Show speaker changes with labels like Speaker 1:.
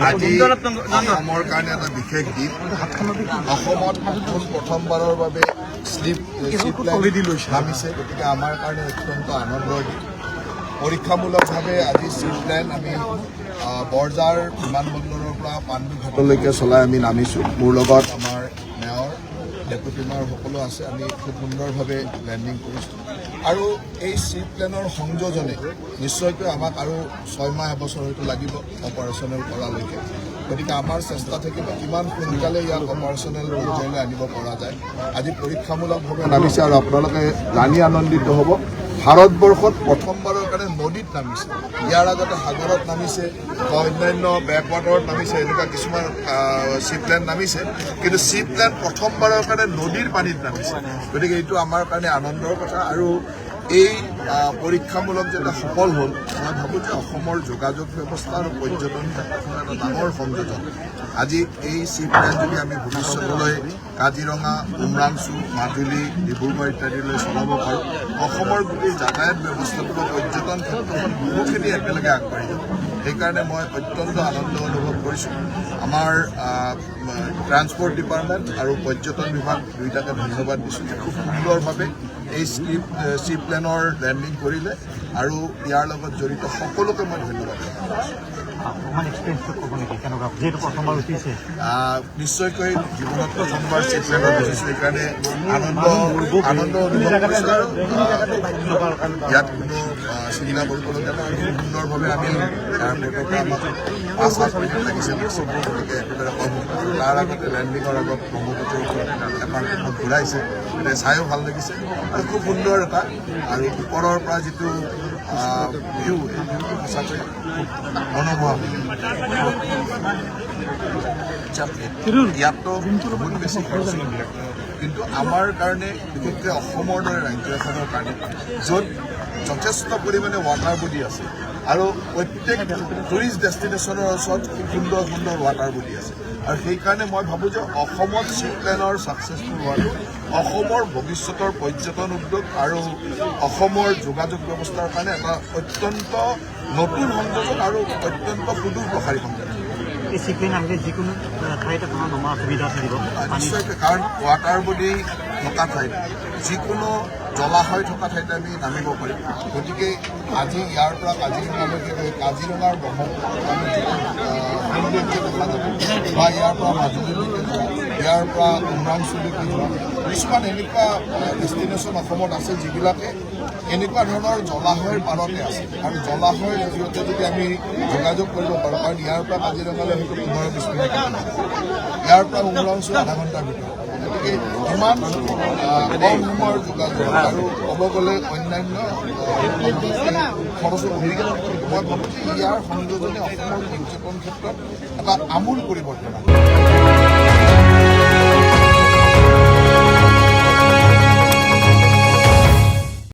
Speaker 1: আজি অসমৰ কাৰণে এটা বিশেষ দিন। অসমত প্ৰথমবাৰৰ বাবে শ্লিপ নামিছে, গতিকে আমাৰ কাৰণে অত্যন্ত আনন্দৰ দিন। পৰীক্ষামূলকভাৱে আজি শ্লিপ লাইন আমি বৰঝাৰ বিমানবন্দৰৰ পৰা পাণ্ডুঘাটলৈকে চলাই আমি নামিছোঁ। মোৰ লগত আমাৰ মেয়ৰ, ডেপুটি মেয়ৰ সকলো আছে। আমি খুব সুন্দৰভাৱে লেণ্ডিং কৰিছোঁ আৰু এই শ্লিপ প্লেনৰ সংযোজনে নিশ্চয়কৈ আমাক আৰু 6 মাহ এবছৰ হয়তো লাগিব অপাৰেশ্যনেল কৰালৈকে। গতিকে আমাৰ চেষ্টা থাকিব কিমান সোনকালে ইয়াক অপাৰেশ্যনেল পৰ্যায়লৈ আনিব পৰা যায়। আজি পৰীক্ষামূলকভাৱে নামিছে আৰু আপোনালোকে জানি আনন্দিত হ'ব, ভাৰতবৰ্ষত প্ৰথমবাৰৰ কাৰণে নদীত নামিছে। ইয়াৰ আগতে সাগৰত নামিছে বা অন্যান্য বেকৱাটাৰত নামিছে, এনেকুৱা কিছুমান শ্বিপলেণ্ড নামিছে, কিন্তু শ্বিপলেণ্ড প্ৰথমবাৰৰ কাৰণে নদীৰ পানীত নামিছে। গতিকে এইটো আমাৰ কাৰণে আনন্দৰ কথা আৰু এই পৰীক্ষামূলক যেতিয়া সফল হ'ল, মই ভাবোঁ যে অসমৰ যোগাযোগ ব্যৱস্থা আৰু পৰ্যটন ক্ষেত্ৰখনৰ এটা ডাঙৰ সংযোজন। আজি এই শ্বিপলেণ্ড যদি আমি ভৱিষ্যতলৈ কাজিৰঙা, উমৰাংচু, মাজুলী, ডিব্ৰুগড় ইত্যাদিলৈ চলাব পাৰোঁ, অসমৰ গোটেই যাতায়াত ব্যৱস্থাটো বা পৰ্যটন ক্ষেত্ৰখন বহুখিনি একেলগে আগবাঢ়ি যাব। সেইকাৰণে মই অত্যন্ত আনন্দ অনুভৱ কৰিছোঁ। আমাৰ ট্ৰান্সপৰ্ট ডিপাৰ্টমেণ্ট আৰু পৰ্যটন বিভাগ দুয়োটাকে ধন্যবাদ দিছোঁ। খুব সুন্দৰভাৱে এই শ্লিপ প্লেনৰ লেণ্ডিং কৰিলে আৰু ইয়াৰ লগত জড়িত সকলোকে মই ধন্যবাদ নিশ্চয়কৈ জীৱনত প্ৰথমবাৰ শ্লিপ প্লেনত বহিছোঁ, সেইকাৰণে আনন্দ অনুভৱ কৰিছোঁ। ইয়াত কোনো চিন্তা কৰিবলগীয়া নাই। খুব সুন্দৰভাৱে আমি এয়াৰপৰ্টৰ পৰা আমাক 5-7 মিনিট লাগিছে, গতিকে একেবাৰে কম। তাৰ আগতে লেণ্ডিঙৰ আগত ব্ৰহ্মপুত্ৰৰ ওপৰত এপাৰ্টখন ঘূৰাইছে, গতিকে চায়ো ভাল লাগিছে আৰু খুব সুন্দৰ এটা। আৰু ওপৰৰ পৰা যিটো ভিউ, এই ভিউটো সঁচাকৈ মনোমোহা। ইয়াততো বহুত বেছি খৰচ, কিন্তু আমাৰ কাৰণে, বিশেষকৈ অসমৰ দৰে ৰাজ্য এখনৰ কাৰণে য'ত যথেষ্ট পৰিমাণে ৱাটাৰ বডি আছে আৰু প্ৰত্যেক টুৰিষ্ট ডেষ্টিনেশ্যনৰ ওচৰত খুব সুন্দৰ সুন্দৰ ৱাটাৰ বডি আছে, আৰু সেইকাৰণে মই ভাবোঁ যে অসমত শ্লিপ প্লেনৰ ছাকচেছফুল হোৱাটো অসমৰ ভৱিষ্যতৰ পৰ্যটন উদ্যোগ আৰু অসমৰ যোগাযোগ ব্যৱস্থাৰ কাৰণে এটা অত্যন্ত নতুন সংযোজন আৰু অত্যন্ত সুদূৰ প্ৰসাৰী সংযোজন।
Speaker 2: যিকোনো ঠাইত আপোনাৰ নমাৰ সুবিধা থাকিব
Speaker 1: নিশ্চয়কৈ, কাৰণ ৱাটাৰ বডি থকা ঠাইত, যিকোনো জলাশয় থকা ঠাইতে আমি নামিব পাৰিম। গতিকে আজি ইয়াৰ পৰা কাজিৰঙালৈকে গৈ কাজিৰঙাৰ ব্ৰহ্মপুত্ৰৰ আমি সৌন্দৰ্য দেখা যাব, বা ইয়াৰ পৰা মাজুলীলৈকে যোৱা, ইয়াৰ পৰা উমৰাংচুলৈকে যোৱা কিছুমান এনেকুৱা ডেষ্টিনেশ্যন অসমত আছে যিবিলাকে এনেকুৱা ধৰণৰ জলাশয়ৰ পাৰতে আছে, আৰু জলাশয়ৰ জৰিয়তে যদি আমি যোগাযোগ কৰিব পাৰোঁ, কাৰণ ইয়াৰ পৰা কাজিৰঙালৈ হয়তো 15-20 মিনিট, ইয়াৰ পৰা উমৰাংচু আধা ঘণ্টাৰ ভিতৰত। গতিকে ইমান কম সময়ৰ যোগাযোগ আৰু ক'ব গ'লে অন্যান্য খৰচো কমি গ'ল। মই ভাবোঁ যে ইয়াৰ সংযোজনে অসমৰ পৰ্যটন ক্ষেত্ৰত এটা আমূল পৰিৱৰ্তন আনে।